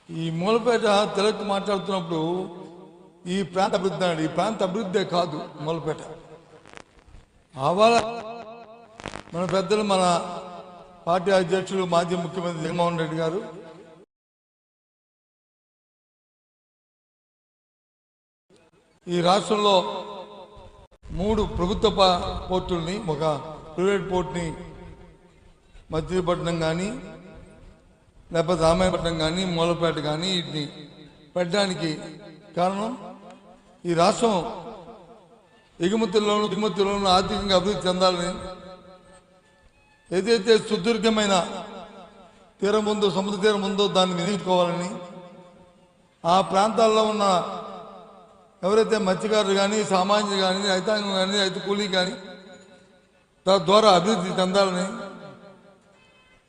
ఈ మూలపేట తెలుగు మాట్లాడుతున్నప్పుడు ఈ ప్రాంత అభివృద్ధి అన్నాడు. ఈ ప్రాంత అభివృద్ధే కాదు మూలపేట. ఆవాల మన పెద్దలు, మన పార్టీ అధ్యక్షులు, మాజీ ముఖ్యమంత్రి జగన్మోహన్ రెడ్డి గారు ఈ రాష్ట్రంలో 3 ప్రభుత్వ పోర్టుల్ని, ఒక ప్రైవేట్ పోర్ట్ని మచిలీపట్నం కానీ, లేకపోతే రామాయపట్నం కానీ, మూలపేట కానీ వీటిని పెట్టడానికి కారణం ఈ రాష్ట్రం ఎగుమతుల్లోనూ దిగుమతుల్లోనూ ఆర్థికంగా అభివృద్ధి చెందాలని, ఏదైతే సుదీర్ఘమైన తీరం ఉందో, సముద్ర తీరం ఉందో దాన్ని వినియోగించుకోవాలని, ఆ ప్రాంతాల్లో ఉన్న ఎవరైతే మత్స్యకారులు కానీ, సామాన్యులు కానీ, రైతాంగం కానీ, రైతు కూలీ కానీ తద్వారా అభివృద్ధి చెందాలని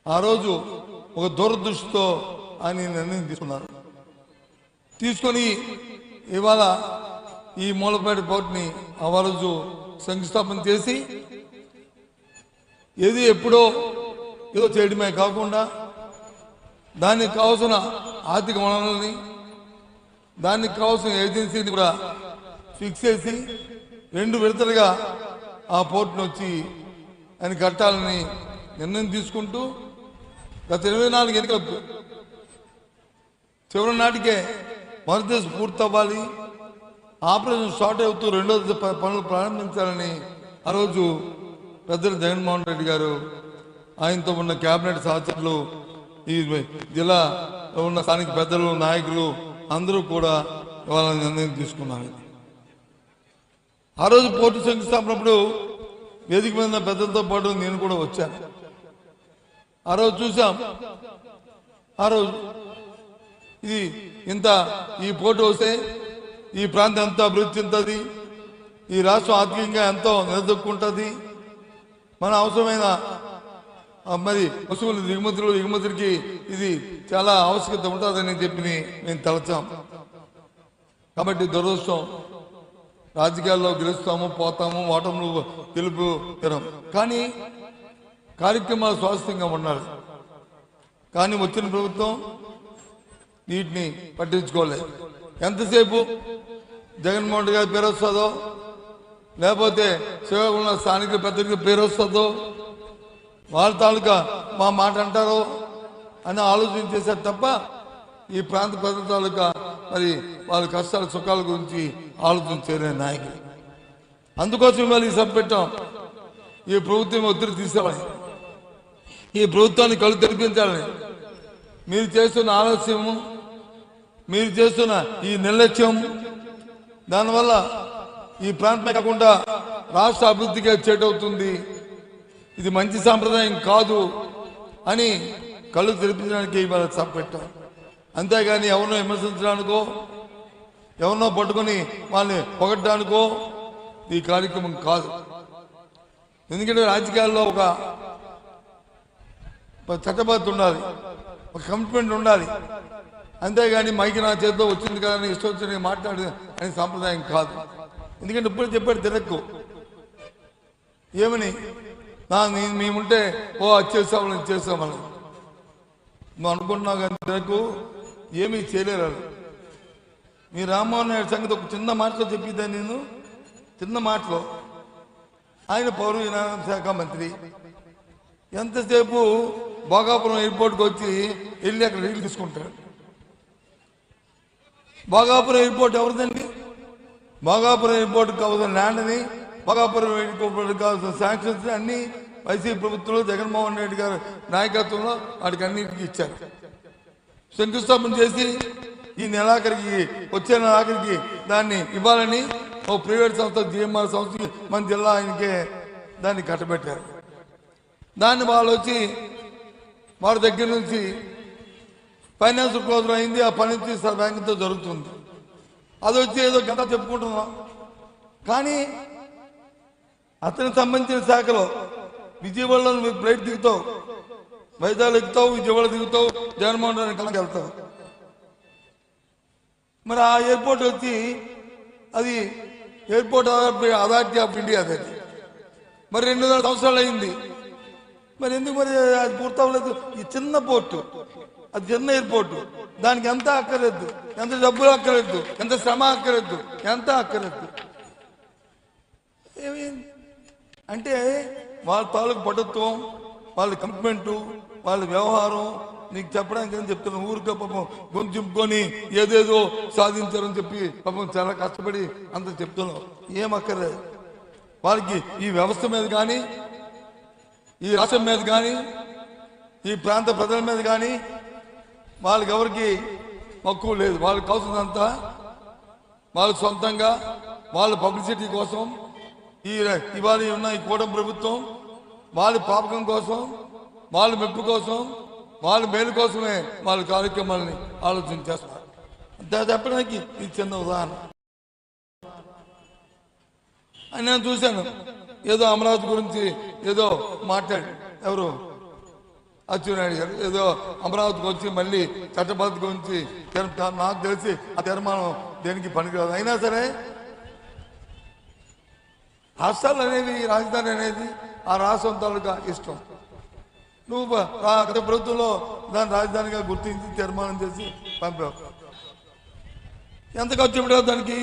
ఆ రోజు ఒక దూరదృష్టితో ఆయన నిర్ణయం తీసుకున్నారు. తీసుకొని ఇవాళ ఈ మూలపేట పోర్టుని ఆ రోజు శంకుస్థాపన చేసి ఏది ఎప్పుడో ఏదో చేయడమే కాకుండా దానికి కావాల్సిన ఆర్థిక వనరులని, దానికి కావాల్సిన ఏజెన్సీని కూడా ఫిక్స్ చేసి 2 విడతలుగా ఆ పోర్టును వచ్చి ఆయన కట్టాలని నిర్ణయం తీసుకుంటూ గత 24 ఎన్నికలకు చివరి నాటికే మొదటి దశ పూర్తవ్వాలి, ఆపరేషన్ స్టార్ట్ అవుతూ 2వ దశ పనులు ప్రారంభించాలని ఆ రోజు పెద్దలు జగన్మోహన్ రెడ్డి గారు, ఆయనతో ఉన్న కేబినెట్ సహచరులు, ఈ జిల్లాలో ఉన్న స్థానిక పెద్దలు, నాయకులు అందరూ కూడా ఇవాళ నిర్ణయం తీసుకున్నారు. ఆ రోజు పోర్టు శంకుస్థాపనప్పుడు వేదిక మీద పెద్దలతో పాటు నేను కూడా వచ్చాను. ఆ రోజు చూసాం. ఆ రోజు ఇది ఈ పోర్టు వస్తే ఈ ప్రాంతం ఎంతో అభివృద్ధి చెందుతుంది, ఈ రాష్ట్రం ఆర్థికంగా ఎంతో నిలదొక్కుంటుంది, మన అవసరమైన మరి వస్తువులు ఎగుమతులకి ఇది చాలా ఆవశ్యకత ఉంటుందని చెప్పి మేము తలచాం. కాబట్టి దురదృష్టం, రాజకీయాల్లో గెలుస్తాము, పోతాము, ఓటములు గెలుపు తీరం, కానీ కార్యక్రమాలు స్వాస్థ్యంగా ఉండాలి. కానీ వచ్చిన ప్రభుత్వం వీటిని పట్టించుకోలేదు. ఎంతసేపు జగన్మోహన్ రెడ్డి గారి పేరు వస్తుందో, లేకపోతే సేవకున్న స్థానిక పెద్దలకి పేరు వస్తుందో, వాళ్ళ తాలూకా మా మాట అంటారో అని ఆలోచన చేశారు తప్ప ఈ ప్రాంత ప్రజల తాలూకా మరి వాళ్ళ కష్టాల సుఖాల గురించి ఆలోచన చేయలే నాయకులు. అందుకోసం ఇవాళ ఈ సభ పెట్టాం. ఈ ప్రభుత్వం ఒత్తిడి తీసుకోవాలి, ఈ ప్రభుత్వాన్ని కళ్ళు తెరిపించాలని. మీరు చేస్తున్న ఆలస్యము, మీరు చేస్తున్న ఈ నిర్లక్ష్యం, దానివల్ల ఈ ప్రాంతం కాకుండా రాష్ట్ర అభివృద్ధికి చేటవుతుంది. ఇది మంచి సాంప్రదాయం కాదు అని కళ్ళు తెరిపించడానికి ఇవాళ సభ పెట్టాం. అంతేగాని ఎవరినో విమర్శించడానికో, ఎవరినో పట్టుకొని వాళ్ళని పొగట్టడానికో ఈ కార్యక్రమం కాదు. ఎందుకంటే రాజకీయాల్లో ఒక చట్టబద్ధత ఉండాలి, ఒక కమిట్మెంట్ ఉండాలి. అంతేగాని మైకి నా చేతిలో వచ్చింది కదా అని ఇష్టం వచ్చి మాట్లాడి అని సాంప్రదాయం కాదు. ఎందుకంటే ఇప్పుడు చెప్పాడు తిరక్కు ఏమని, మేముంటే అది చేసామని ఇది చేసామని నువ్వు అనుకుంటున్నావు. కానీ తిరక్కు ఏమీ చేయలేరు. మీ రామ్మోహన్ నాయుడు సంగతి ఒక చిన్న మాటలో చెప్పిద్దా నేను, చిన్న మాటలో. ఆయన పౌర విమానయాన శాఖ మంత్రి, ఎంతసేపు భోగాపురం ఎయిర్పోర్ట్కి వచ్చి వెళ్ళి అక్కడ రీల్ తీసుకుంటాడు. భోగాపురం ఎయిర్పోర్ట్ ఎవరిదండి? భోగాపురం ఎయిర్పోర్ట్కి కావాల్సిన ల్యాండ్ని, భోగాపురం ఎయిర్పోర్ట్కి కావాల్సిన శాంక్షన్స్ అన్ని వైసీపీ ప్రభుత్వంలో జగన్మోహన్ రెడ్డి గారి నాయకత్వంలో వాటికి అన్నింటికి ఇచ్చారు. శంకుస్థాపన చేసి ఈ నెలాఖరికి, వచ్చే నెలాఖరికి దాన్ని ఇవ్వాలని ఓ ప్రైవేట్ సంస్థ, జిఎంఆర్ సంస్థకి మన జిల్లా ఆయనకే దాన్ని కట్టబెట్టారు. దాన్ని వాళ్ళు వచ్చి వారి దగ్గర నుంచి ఫైనాన్స్ క్లోజర్ అయింది, ఆ పని నుంచి బ్యాంకుతో జరుగుతుంది. అది వచ్చి ఏదో గత చెప్పుకుంటున్నాం. కానీ అతనికి సంబంధించిన శాఖలో విజయవాడలో ఫ్లైట్ దిగుతావు, వైజాగ్ ఎక్కుతావు, విజయవాడ దిగుతావు, జగన్మోహన్ రెడ్డి కళకి వెళ్తావు. మరి ఆ ఎయిర్పోర్ట్ వచ్చి అది ఎయిర్పోర్ట్ అథారిటీ ఆఫ్ ఇండియా, అది మరి 2 సంవత్సరాలు అయింది. మరి ఎందుకు మరి అది పూర్తవలేదు? ఈ చిన్న పోర్టు అది చిన్న ఎయిర్పోర్ట్, దానికి ఎంత అక్కర్లేదు, ఎంత డబ్బులు అక్కర్లేదు, ఎంత శ్రమ అక్కర్లేదు, ఎంత అక్కర్లేదు. అంటే వాళ్ళ తాలూకు పటుత్వం, వాళ్ళ కమిట్మెంటు, వాళ్ళ వ్యవహారం నీకు చెప్పడానికి అని చెప్తున్నాను. ఊరికే పాపం గొంతుంపుకొని ఏదేదో సాధించారని చెప్పి పాపం చాలా కష్టపడి అంత చెప్తున్నాం. ఏం అక్కర్లేదు వాళ్ళకి. ఈ వ్యవస్థ మీద కానీ, ఈ రాష్ట్రం మీద కానీ, ఈ ప్రాంత ప్రజల మీద కానీ వాళ్ళకి ఎవరికి మక్కువ లేదు. వాళ్ళకి కావాల్సినంత వాళ్ళ సొంతంగా వాళ్ళ పబ్లిసిటీ కోసం, ఇవాళ ఉన్న ఈ కూటమి ప్రభుత్వం వాళ్ళ పాపకం కోసం, వాళ్ళ మెప్పు కోసం, వాళ్ళ మేలు కోసమే వాళ్ళ కార్యక్రమాలని ఆలోచన చేస్తారు. చెప్పడానికి ఇది చిన్న ఉదాహరణ. నేను చూశాను, ఏదో అమరావతి గురించి ఏదో మాట్లాడి ఎవరు అచ్చెన్నాయుడు గారు ఏదో అమరావతికి వచ్చి మళ్ళీ చట్టబద్ధత గురించి నాకు తెలిసి ఆ తీర్మానం దేనికి పనికిరాదు. అయినా సరే రాష్ట్రాలు అనేవి, రాజధాని అనేది ఆ రాష్ట్రం తాలూకా ఇష్టం. నువ్వు గత ప్రభుత్వంలో దాన్ని రాజధానిగా గుర్తించి తీర్మానం చేసి పంపావు. ఎంత ఖర్చు పెట్టావు దానికి?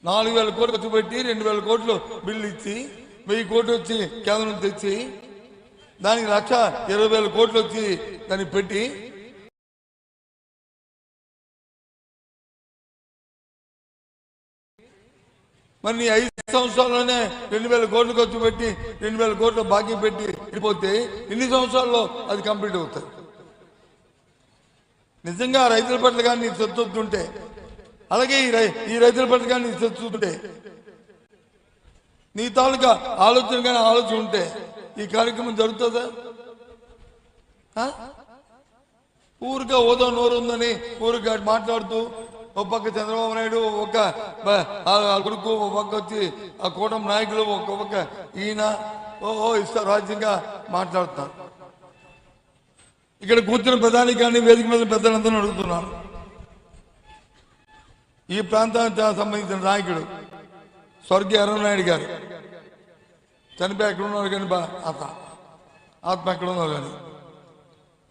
4,000 కోట్లు ఖర్చు పెట్టి 2,000 కోట్లు బిల్లు ఇచ్చి 1,000 కోట్లు వచ్చి కేంద్రం తెచ్చి దానికి 1,20,000 కోట్లు వచ్చి దాన్ని పెట్టి మరి నీ 5 సంవత్సరాల్లోనే 2,000 కోట్లు ఖర్చు పెట్టి 2,000 కోట్లు బాకీ పెట్టి వెళ్ళిపోతే ఇన్ని సంవత్సరాల్లో అది కంప్లీట్ అవుతుంది. నిజంగా రైతుల పట్ల కానీ నీకు సొత్తుంటే, అలాగే ఈ రైతుల పట్ల కానీ నీకు సొత్తుంటే, నీ తాలూకా ఆలోచన కానీ ఆలోచన ఉంటే ఈ కార్యక్రమం జరుగుతుందా? ఊరిగా ఓదో నోరు ఉందని ఊరిగా మాట్లాడుతూ ఒక పక్క చంద్రబాబు నాయుడు, ఒక కొడుకు, ఒక పక్క వచ్చి ఆ కూటమి నాయకులు, ఒక పక్క ఈయన ఇష్టారాజ్యంగా మాట్లాడుతున్నారు. ఇక్కడ కూర్చున్న ప్రధాని కానీ వేదిక మీద పెద్దలందరూ అడుగుతున్నారు. ఈ ప్రాంతానికి సంబంధించిన నాయకుడు స్వర్గీయ అరుణాయుడు గారు చనిపోయి ఎక్కడ ఉన్నారు కానీ ఆత్మ ఎక్కడ ఉన్నారు కానీ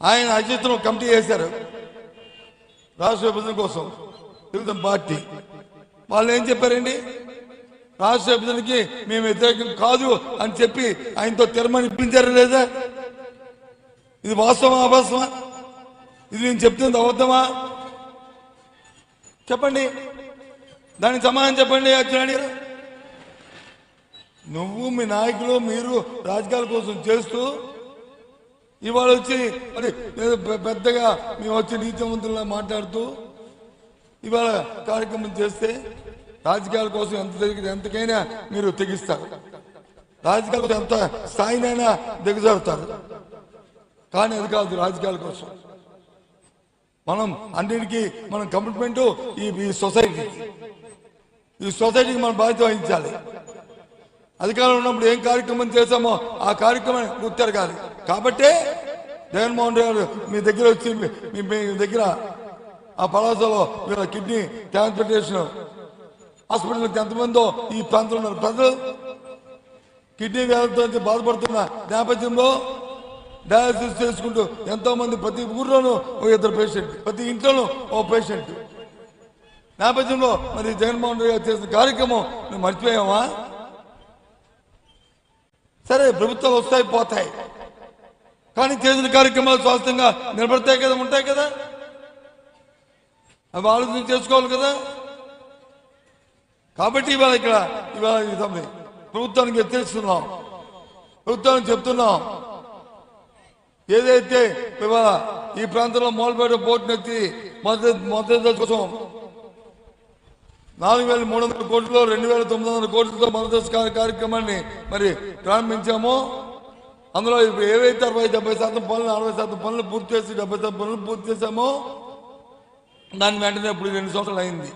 ఆయన అధ్యక్షతను కమిటీ చేశారు రాష్ట్ర విభజన కోసం. తెలుగుదేశం పార్టీ వాళ్ళు ఏం చెప్పారండి? రాష్ట్ర విభజనకి మేము వ్యతిరేకం కాదు అని చెప్పి ఆయనతో తీర్మానం ఇప్పించారా లేదా? ఇది వాస్తవమా అవాస్తవమా? ఇది నేను చెప్తుంది అబద్ధమా? చెప్పండి, దానికి సమాధానం చెప్పండి. అచ్చెన్నాయుడు నువ్వు, మీ నాయకులు, మీరు రాజకీయాల కోసం చేస్తూ ఇవాళ వచ్చి మరి పెద్దగా మేము వచ్చి నీతివంతుల్లా మాట్లాడుతూ ఇవాళ కార్యక్రమం చేస్తే రాజకీయాల కోసం ఎంతకైనా మీరు తెగిస్తారు, రాజకీయాల కోసం ఎంత స్థాయినైనా దిగజారుతారు. కానీ అది కాదు రాజకీయాల కోసం. మనం అన్నిటికీ మనం కమిట్మెంట్ ఈ సొసైటీకి మనం బాధ్యత వహించాలి. అధికారంలో ఉన్నప్పుడు ఏం కార్యక్రమం చేశామో ఆ కార్యక్రమం గుర్తెరగాలి. కాబట్టే జగన్మోహన్ రెడ్డి గారు మీ దగ్గర వచ్చి మీ దగ్గర ఆ పలాసలో వీళ్ళ కిడ్నీ ట్రాన్స్ప్లాంటేషన్ హాస్పిటల్కి ఎంతమందో ఈ ప్రాంతంలో ఉన్నారు ప్రజలు కిడ్నీ వ్యాధితో బాధపడుతున్న నేపథ్యంలో డయాలసిస్ చేసుకుంటూ ఎంతో మంది ప్రతి ఊర్లోనూ ఒక 2 పేషెంట్, ప్రతి ఇంట్లోనూ ఓ పేషెంట్ నేపథ్యంలో మరి జగన్మోహన్ రెడ్డి గారు చేసిన కార్యక్రమం నువ్వు మర్చిపోయావా? సరే, ప్రభుత్వాలు వస్తాయి పోతాయి, కానీ చేసిన కార్యక్రమాలు స్వాస్థ్యంగా నిలబడతాయి కదా, ఉంటాయి కదా, అవి ఆలోచన చేసుకోవాలి కదా. కాబట్టి ఇవాళ ప్రభుత్వానికి హెచ్చరిస్తున్నాం, ప్రభుత్వానికి చెప్తున్నాం. ఏదైతే ఇవాళ ఈ ప్రాంతంలో మూలపేట పోర్టునెత్తి మొదటి దశ కోసం 4,300 కోట్లలో 2,900 కోట్లతో మొదటి దశ కార్యక్రమాన్ని మరి ప్రారంభించామో అందులో ఇప్పుడు ఏవైతే 60-70% పనులు, 60% పనులు పూర్తి చేసి 70% పనులు పూర్తి చేశామో దాని వెంటనే ఇప్పుడు 2 సంవత్సరాలు అయింది.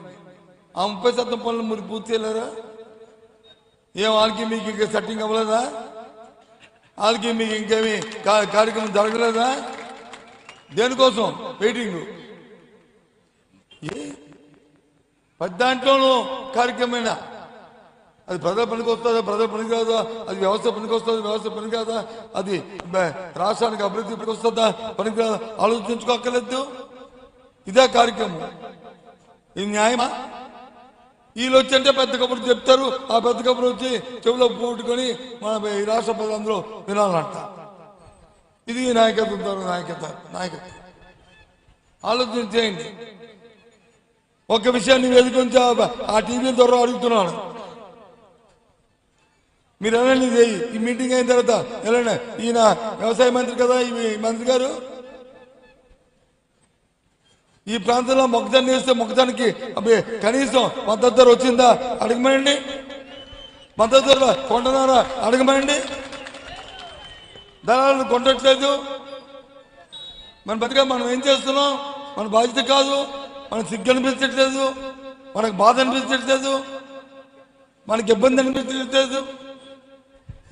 ఆ 30% పనులు మీరు పూర్తి చేయలేరా? ఏం వాళ్ళకి మీకు ఇంకా సెట్టింగ్ అవ్వలేదా? వాళ్ళకి మీకు ఇంకేమీ కార్యక్రమం జరగలేదా? దేనికోసం వెయిటింగ్? దాంట్లోనూ కార్యక్రమేనా? అది ప్రజల పనికి వస్తుందా, ప్రజల పనికి రాదా, అది వ్యవస్థ పనికి వస్తుందా, వ్యవస్థ పనికి రాదా, అది రాష్ట్రానికి అభివృద్ధి పనికి వస్తుందా, పనికి రాదా, ఆలోచించుకోక్కర్లేదు. ఇదే కార్యక్రమం. ఇది న్యాయమా? వీళ్ళు వచ్చంటే పెద్ద కబుర్లు చెప్తారు, ఆ పెద్ద కబుర్లు వచ్చి చెవిలో పూట్టుకొని మన ఈ రాష్ట్ర ప్రజలందరూ వినాలంట. ఇది నాయకత్వం. నాయకత్వం ఆలోచన చేయండి. ఒక్క విషయాన్ని వేదిక నుంచి ఆ టీవీ ద్వారా అడుగుతున్నాను. మీరు ఎలాంటి ఈ మీటింగ్ అయిన తర్వాత ఎలాంటి ఈయన వ్యవసాయ మంత్రి కదా, ఈ మంత్రి గారు ఈ ప్రాంతంలో మొక్కజొన్న వేస్తే మొక్కజొన్నకి కనీసం మద్దతు ధర వచ్చిందా అడగమనండి. మద్దతు ధర కొంటున్నారా అడగమనండి. ధరలను కొంటట్లేదు. మన బతిగా మనం ఏం చేస్తున్నాం? మన బాధ్యత కాదు. మనకు సిగ్గు అనిపించట్లేదు, మనకు బాధ అనిపించట్లేదు, మనకి ఇబ్బంది అనిపించట్లేదు.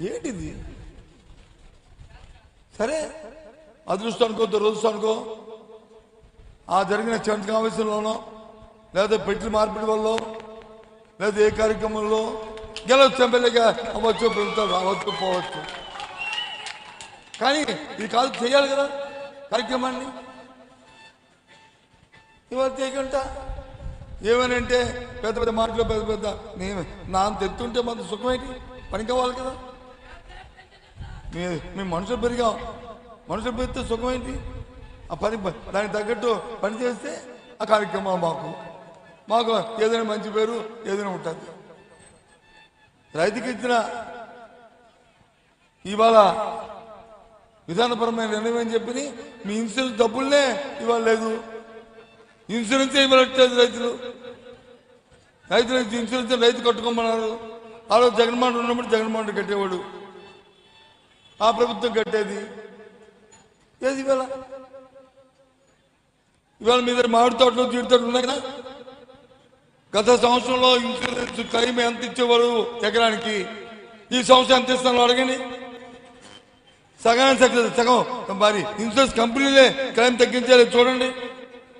ఏంటిది? సరే, అదృష్టానికో దురదృష్టానికో ఆ జరిగిన చంట సమావేశంలోనో లేదా పెట్ల మార్పిడి వల్ల లేదా ఏ కార్యక్రమంలో గెలవచ్చు, ఎమ్మెల్యేగా అవ్వచ్చు, ప్రభుత్వం రావచ్చు, పోవచ్చు. కానీ ఇది కాదు, చేయాలి కదా కార్యక్రమాన్ని. ఇవాళ చేయకుండా ఏమనంటే పెద్ద పెద్ద మాటలు పెద్ద పెద్ద నేను నా అంత ఎత్తుంటే మన సుఖమేంటి? పని కావాలి కదా. మేము మనుషులు పెరిగాం, మనుషులు పెరిగితే సుఖం ఏంటి? ఆ పని దానికి తగ్గట్టు పని చేస్తే ఆ కార్యక్రమం మాకు ఏదైనా మంచి పేరు ఏదైనా ఉంటుంది. రైతుకి ఇచ్చిన ఇవాళ విధానపరమైన నిర్ణయం అని చెప్పి మీ ఇన్సూరెన్స్ డబ్బులనే ఇవాళ లేదు. ఇన్సూరెన్స్ ఇవ్వట్లేదు రైతులు ఇన్సూరెన్స్ రైతు కట్టుకోమన్నారు. ఆ రోజు జగన్మోహన్ ఉన్నప్పుడు జగన్మోహన్ కట్టేవాడు, ఆ ప్రభుత్వం కట్టేది. ఏది ఇవాళ మీ దగ్గర మామిడి తోటలు జీడి తోటలు ఉన్నాయి కదా. గత సంవత్సరంలో ఇన్సూరెన్స్ క్లెయిమ్ ఎంత ఇచ్చేవారు ఎకరానికి, ఈ సంవత్సరం ఎంత ఇస్తాను అడగండి. సగం మరి ఇన్సూరెన్స్ కంపెనీలే క్లెయిమ్ తగ్గించాలి చూడండి.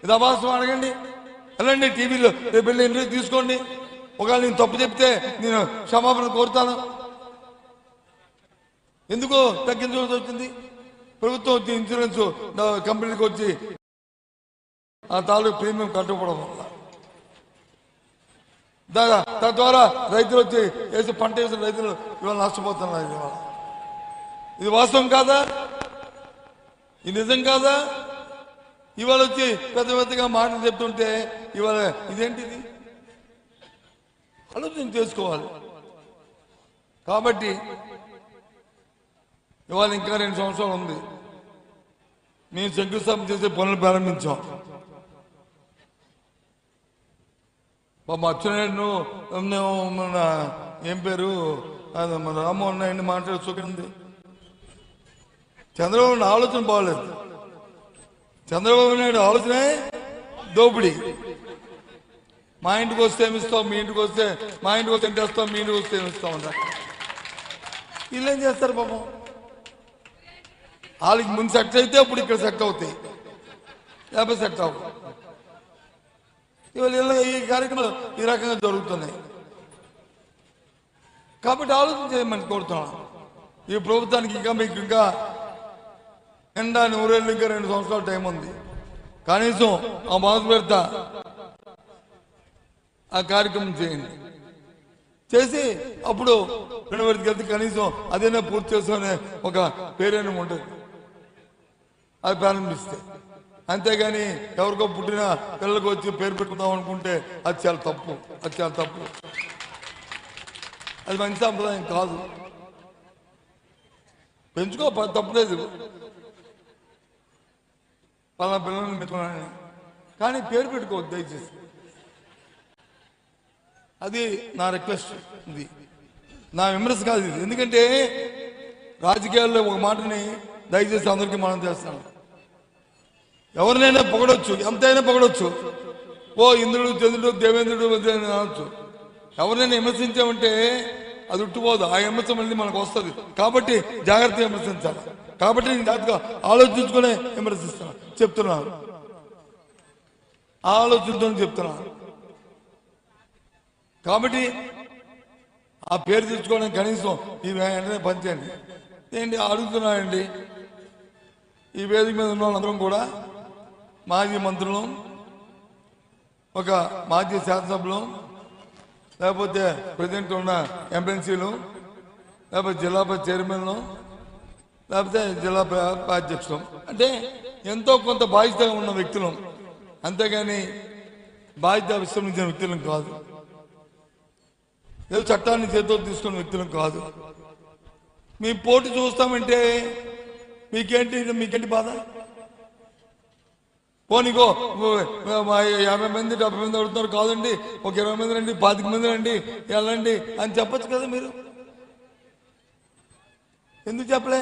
ఇది అవాస్తవం అడగండి. వెళ్ళండి టీవీలో రేపు వెళ్ళి ఇంటర్వ్యూ తీసుకోండి. ఒకవేళ నేను తప్పు చెప్తే నేను క్షమాపణ కోరుతాను. ఎందుకు తగ్గించవలసి వచ్చింది? ప్రభుత్వం వచ్చి ఇన్సూరెన్స్ కంపెనీకి వచ్చి ఆ తాలూకు ప్రీమియం కట్టుకోవడం వల్ల తద్వారా రైతులు వచ్చి వేసి పంట వేసిన రైతులు ఇవాళ నష్టపోతున్నారు. ఇవాళ ఇది వాస్తవం కాదా? ఇది నిజం కాదా? ఇవాళ వచ్చి పెద్ద పెద్దగా మాటలు చెప్తుంటే ఇవాళ ఇదేంటిది? ఆలోచన చేసుకోవాలి. కాబట్టి ఇవాళ ఇంకా 2 సంవత్సరాలు ఉంది. మేము శంకుస్థాపన చేసే పనులు ప్రారంభించాం. అచ్చెన్నాయుడు మన ఏం పేరు మన రామ్మోహన్ నాయుడిని మాట్లాడి చూపింది. చంద్రబాబు నాయుడు ఆలోచన బాగలేదు. చంద్రబాబు నాయుడు ఆలోచనే దోపిడీ. మా ఇంటికి వస్తే ఏమిస్తాం, మీ ఇంటికి వస్తే మా ఇంటికి వస్తే ఎంత వేస్తాం, మీ ఇంటికి వస్తే ఏమిస్తాం అంట. వీళ్ళు ఏం చేస్తారు పాపం? వాళ్ళకి ముందు సెట్ అయితే అప్పుడు ఇక్కడ సెట్ అవుతాయి, లేకపోతే సెట్ అవ్వవు. ఇవాళ ఈ కార్యక్రమాలు ఈ రకంగా జరుగుతున్నాయి. కాబట్టి ఆలోచన చేయమని కోరుతున్నాను. ఈ ప్రభుత్వానికి ఇంకా ఎండా 100 ఏళ్ళు ఇంకా 2 సంవత్సరాల టైం ఉంది. కనీసం ఆ మొదటి పెడత ఆ కార్యక్రమం చేయండి. చేసి అప్పుడు 2 వరకు వెళ్తే కనీసం అదేనా పూర్తి చేసుకునే ఒక పేరైనా ఉంటుంది. అది ప్రారంభిస్తే అంతేగాని ఎవరికో పుట్టిన పిల్లలకు వచ్చి పేరు పెట్టుకుందాం అనుకుంటే అది చాలా తప్పు. అది మంచి సంప్రదాయం కాదు. పెంచుకో, తప్పులేదు. పలానా పిల్లల్ని పెట్టుకున్నాను కానీ పేరు పెట్టుకోవద్దు దయచేసి. అది నా రిక్వెస్ట్. ఇది నా విమర్శ కాదు ఇది. ఎందుకంటే రాజకీయాల్లో ఒక మాటని దయచేసి అందరికీ మనం చేస్తాం. ఎవరినైనా పొగడొచ్చు, ఎంతైనా పొగడొచ్చు. ఓ ఇంద్రుడు, చంద్రుడు, దేవేంద్రుడు అనొచ్చు. ఎవరినైనా విమర్శించామంటే అది ఉట్టుపోదు. ఆ విమర్శ మళ్ళీ మనకు వస్తుంది. కాబట్టి జాగ్రత్తగా విమర్శించాలి. కాబట్టి నేను జాగ్రత్తగా ఆలోచించుకునే చెప్తున్నాను. ఆలోచించుకొని చెప్తున్నాను. కాబట్టి ఆ పేరు తెచ్చుకోవడానికి కనీసం ఈ వెంటనే పంచండి. ఏంటి అడుగుతున్నానండి, ఈ వేదిక మీద ఉన్న వాళ్ళందరం కూడా మాజీ మంత్రులు, ఒక మాజీ శాసనసభ్యులు, లేకపోతే ప్రెసిడెంట్ ఉన్న ఎంఎన్సీలు, లేకపోతే జిల్లా చైర్మన్లు, లేకపోతే జిల్లా అధ్యక్షులు. అంటే ఎంతో కొంత బాధ్యతగా ఉన్న వ్యక్తులు, అంతేగాని బాధ్యత విస్మరించిన వ్యక్తులను కాదు, ఏదో చట్టాన్ని చేతితో తీసుకున్న వ్యక్తులను కాదు. మీ పోటీ చూస్తామంటే మీకేంటి బాధ? పోనీగో 50 మంది 70 మంది అడుగుతున్నారు, కాదండి ఒక 20 మంది రండి, 25 మంది రండి, వెళ్ళండి అని చెప్పచ్చు కదా. మీరు ఎందుకు చెప్పలే?